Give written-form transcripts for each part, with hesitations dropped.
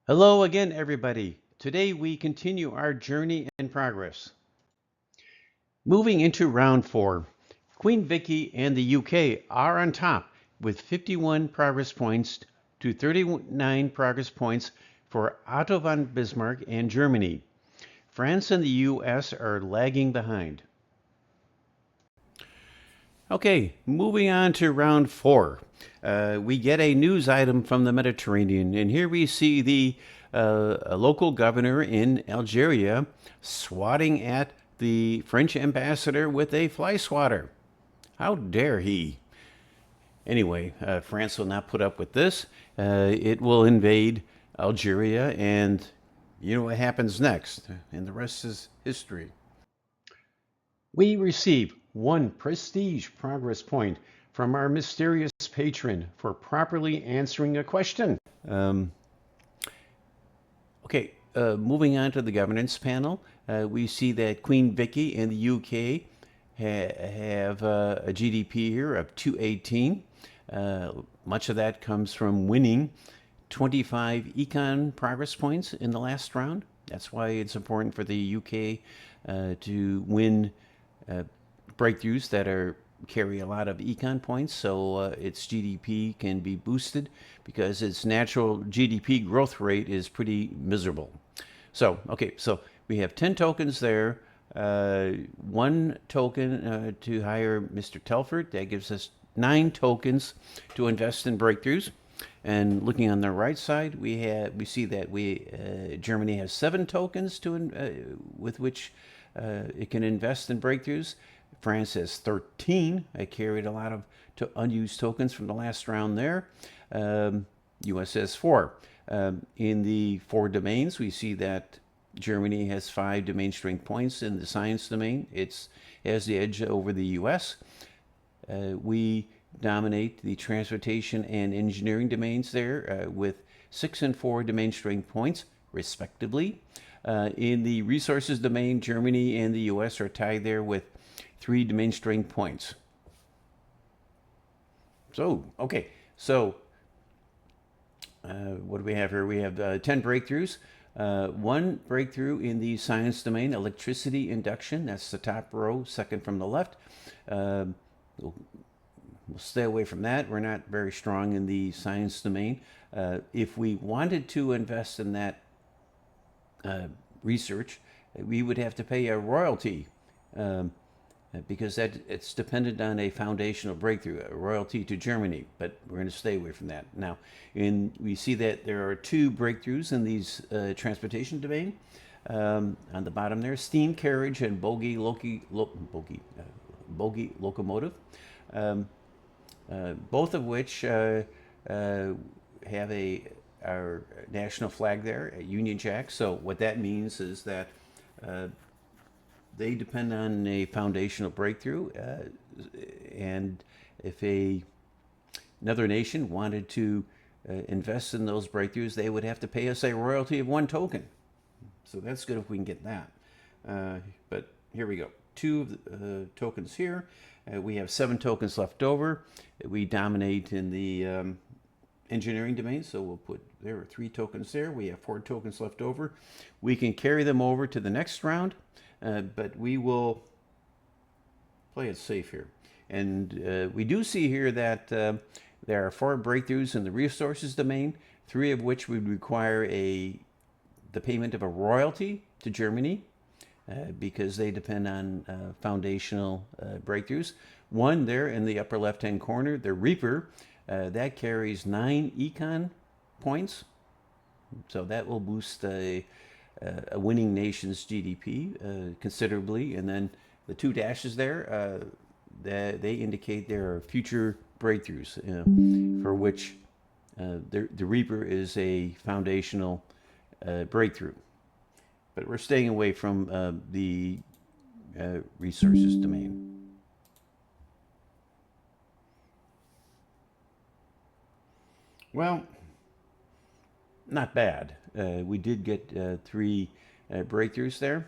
Hello again, everybody. Today we continue our journey in progress. Moving into round 4, Queen Vicky and the UK are on top with 51 progress points to 39 progress points for Otto von Bismarck and Germany. France and the US are lagging behind. Okay, moving on to round 4. We get a news item from the Mediterranean, and here we see the a local governor in Algeria swatting at the French ambassador with a fly swatter. How dare he? Anyway, France will not put up with this. It will invade Algeria, and you know what happens next, and the rest is history. We receive 1 prestige progress point from our mysterious patron for properly answering a question. Okay, moving on to the governance panel, we see that Queen Vicky and the UK have a GDP here of 218. Much of that comes from winning 25 econ progress points in the last round. That's why it's important for the UK to win breakthroughs that carry a lot of econ points, so its GDP can be boosted because its natural GDP growth rate is pretty miserable. So, okay, so we have 10 tokens there, 1 token to hire Mr. Telford. That gives us 9 tokens to invest in breakthroughs. And looking on the right side, we see that Germany has 7 tokens with which it can invest in breakthroughs. France has 13. I carried a lot of unused tokens from the last round there. US has 4. In the 4 domains, we see that Germany has 5 domain strength points in the science domain. It has the edge over the US. We dominate the transportation and engineering domains there with 6 and 4 domain strength points, respectively. In the resources domain, Germany and the US are tied there with 3 domain strength points. So, okay, so what do we have here? We have 10 breakthroughs. 1 breakthrough in the science domain, electricity induction. That's the top row, second from the left. We'll stay away from that. We're not very strong in the science domain. If we wanted to invest in that research, we would have to pay a royalty because it's dependent on a foundational breakthrough, a royalty to Germany, but we're going to stay away from that. Now, we see that there are 2 breakthroughs in these transportation domain. On the bottom there, steam carriage and bogie locomotive, both of which have our national flag there, a Union Jack. So what that means is that they depend on a foundational breakthrough, and if another nation wanted to invest in those breakthroughs, they would have to pay us a royalty of 1 token. So that's good if we can get that. But here we go. 2 of the tokens here. We have 7 tokens left over. We dominate in the engineering domain, so we'll put there are 3 tokens there. We have 4 tokens left over. We can carry them over to the next round, but we will play it safe here. And we do see here that there are 4 breakthroughs in the resources domain, 3 of which would require the payment of a royalty to Germany because they depend on foundational breakthroughs. 1 there in the upper left-hand corner, the Reaper, that carries 9 econ points, so that will boost a winning nation's GDP considerably. And then the 2 dashes there, they indicate there are future breakthroughs for which the Reaper is a foundational breakthrough. But we're staying away from the resources domain. Well, not bad. We did get 3 breakthroughs there.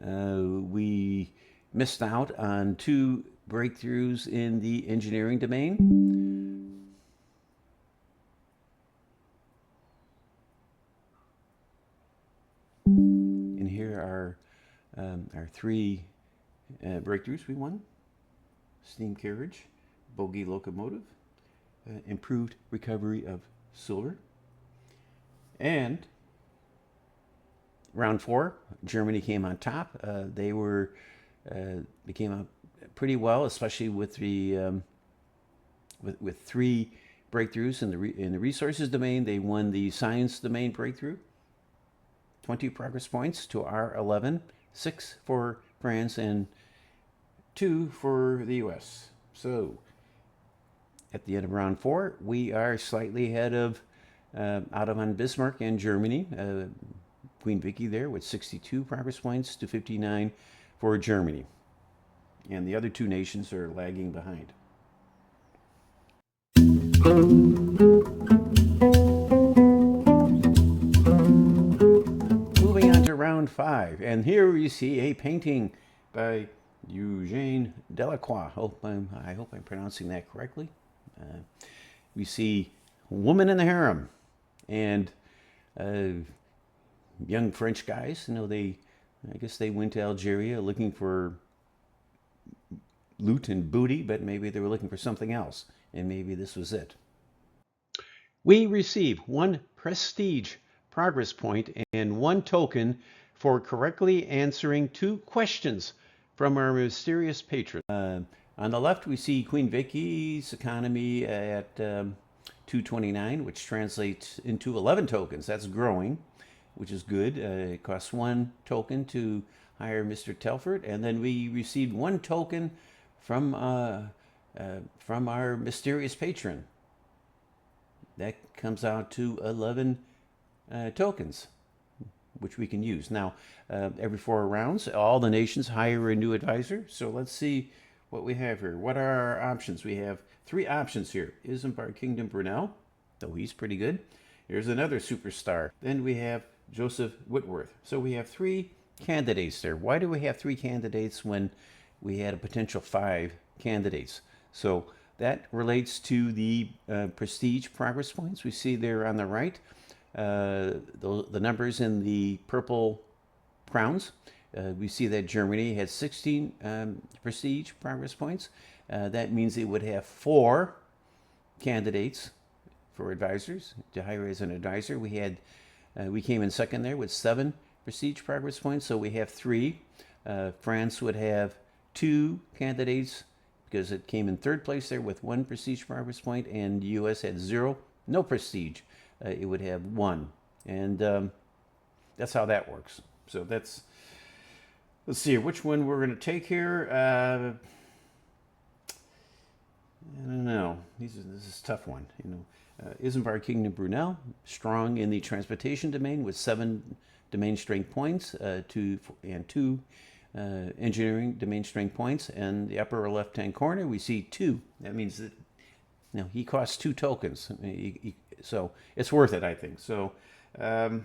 We missed out on 2 breakthroughs in the engineering domain. And here are our three breakthroughs we won: steam carriage, bogie locomotive, improved recovery of silver, and round 4, Germany came on top. They came out pretty well, especially with the with 3 breakthroughs in the resources domain. They won the science domain breakthrough, 20 progress points to our 11, 6 for France, and 2 for the U.S. So at the end of round 4, we are slightly ahead of Otto von Bismarck and Germany. Queen Vicky there with 62 progress points to 59 for Germany. And the other 2 nations are lagging behind. Moving on to round 5, and here we see a painting by Eugène Delacroix. I hope I'm pronouncing that correctly. We see Woman in the Harem, and young French guys. I guess they went to Algeria looking for loot and booty, but maybe they were looking for something else, and maybe this was it. We receive 1 prestige progress point and 1 token for correctly answering 2 questions from our mysterious patron. On the left, we see Queen Vicky's economy at 229, which translates into 11 tokens. That's growing, which is good. It costs 1 token to hire Mr. Telford, and then we received 1 token from our mysterious patron. That comes out to 11 tokens, which we can use. Now, every 4 rounds, all the nations hire a new advisor. So let's see what we have here. What are our options? We have 3 options here. Isambard Kingdom Brunel, though he's pretty good. Here's another superstar. Then we have Joseph Whitworth. So we have 3 candidates there. Why do we have 3 candidates when we had a potential 5 candidates? So that relates to the prestige progress points we see there on the right. The numbers in the purple crowns. We see that Germany has 16 prestige progress points. That means it would have 4 candidates for advisors to hire as an advisor. We came in second there with 7 prestige progress points, so we have 3. France would have 2 candidates because it came in 3rd place there with 1 prestige progress point, and the U.S. had 0, no prestige. It would have 1, and that's how that works. So let's see which one we're going to take here. I don't know. This is a tough one. Isambard Kingdom Brunel, strong in the transportation domain with 7 domain strength points, 2 engineering domain strength points. And the upper left-hand corner, we see 2. That means that he costs 2 tokens. So it's worth it, I think. So let's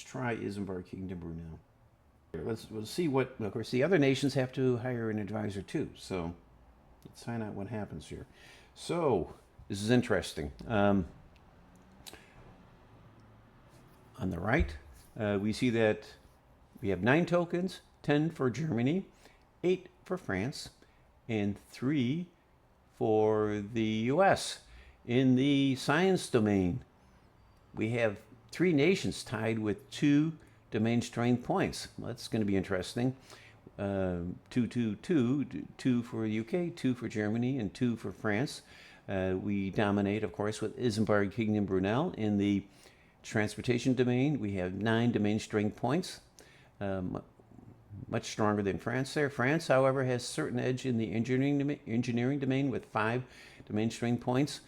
try Isambard Kingdom Brunel. We'll see what. Of course, the other nations have to hire an advisor too. So let's find out what happens here. So this is interesting. On the right, we see that we have 9 tokens, 10 for Germany, 8 for France, and 3 for the U.S. In the science domain, we have 3 nations tied with 2 domain strength points. Well, that's going to be interesting. 2 for the UK, 2 for Germany, and 2 for France. We dominate, of course, with Isambard Kingdom Brunel. In the transportation domain, we have 9 domain strength points, much stronger than France there. France, however, has certain edge in the engineering domain with 5 domain strength points.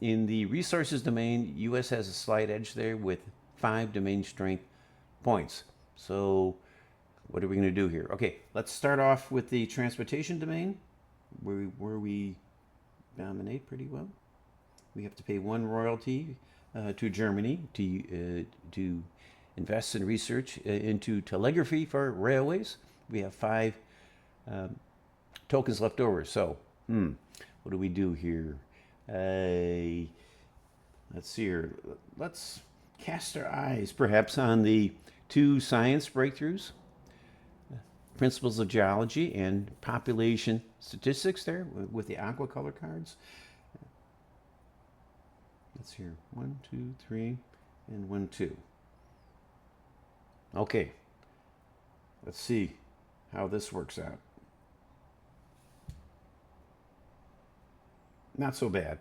In the resources domain, U.S. has a slight edge there with 5 domain strength points. So what are we going to do here? Okay, let's start off with the transportation domain, where we dominate pretty well. We have to pay 1 royalty to Germany to invest in research into telegraphy for railways. We have 5 tokens left over. So, what do we do here? Let's see here. Let's cast our eyes perhaps on the 2 science breakthroughs, principles of geology and population statistics there with the aqua color cards. Let's hear 1, 2, 3, and 1, 2. Okay, let's see how this works out. Not so bad.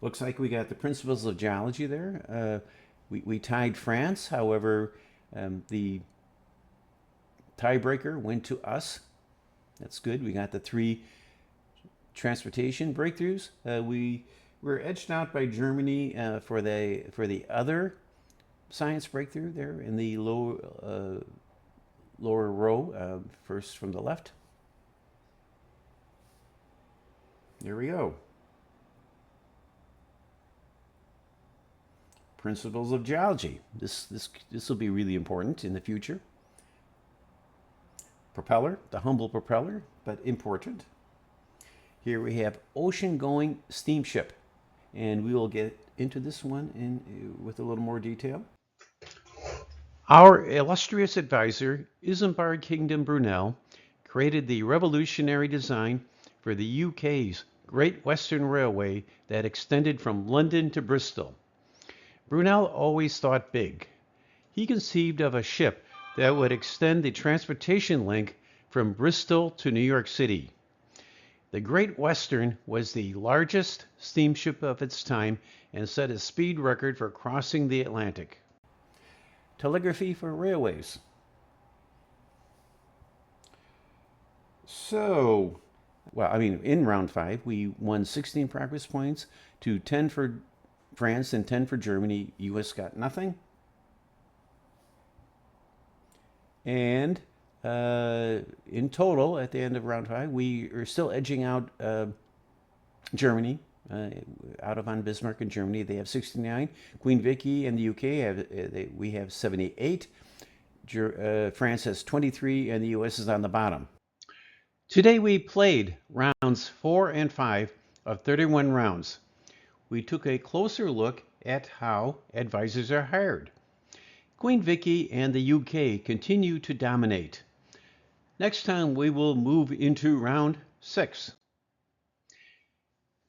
Looks like we got the principles of geology there. We tied France, however, the tiebreaker went to us. That's good. We got the 3 transportation breakthroughs. We were edged out by Germany for the other science breakthrough there in the lower row, first from the left. There we go. Principles of geology. This will be really important in the future. Propeller, the humble propeller, but important. Here we have ocean-going steamship, and we will get into this one with a little more detail. Our illustrious advisor, Isambard Kingdom Brunel, created the revolutionary design for the UK's Great Western Railway that extended from London to Bristol. Brunel always thought big. He conceived of a ship that would extend the transportation link from Bristol to New York City. The Great Western was the largest steamship of its time and set a speed record for crossing the Atlantic. Telegraphy for railways. So, well, I mean, in round 5, we won 16 progress points to 10 for France and 10 for Germany. US got nothing. And in total, at the end of round 5, we are still edging out Germany, out of von Bismarck in Germany. They have 69. Queen Vicky and the UK, we have 78. France has 23, and the US is on the bottom. Today we played rounds 4 and 5 of 31 rounds. We took a closer look at how advisors are hired. Queen Vicky and the UK continue to dominate. Next time we will move into round 6.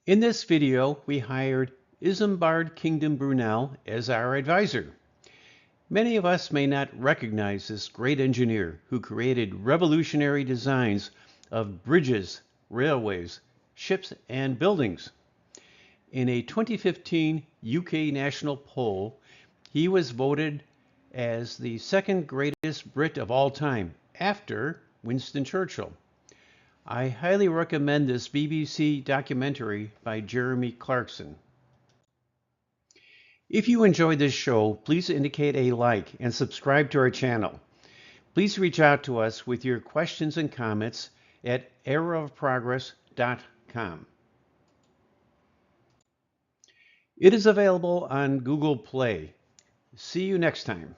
In this video, we hired Isambard Kingdom Brunel as our advisor. Many of us may not recognize this great engineer who created revolutionary designs of bridges, railways, ships, and buildings. In a 2015 UK national poll, he was voted as the second greatest Brit of all time, after Winston Churchill. I highly recommend this BBC documentary by Jeremy Clarkson. If you enjoyed this show, please indicate a like and subscribe to our channel. Please reach out to us with your questions and comments at eraofprogress.com. It is available on Google Play. See you next time.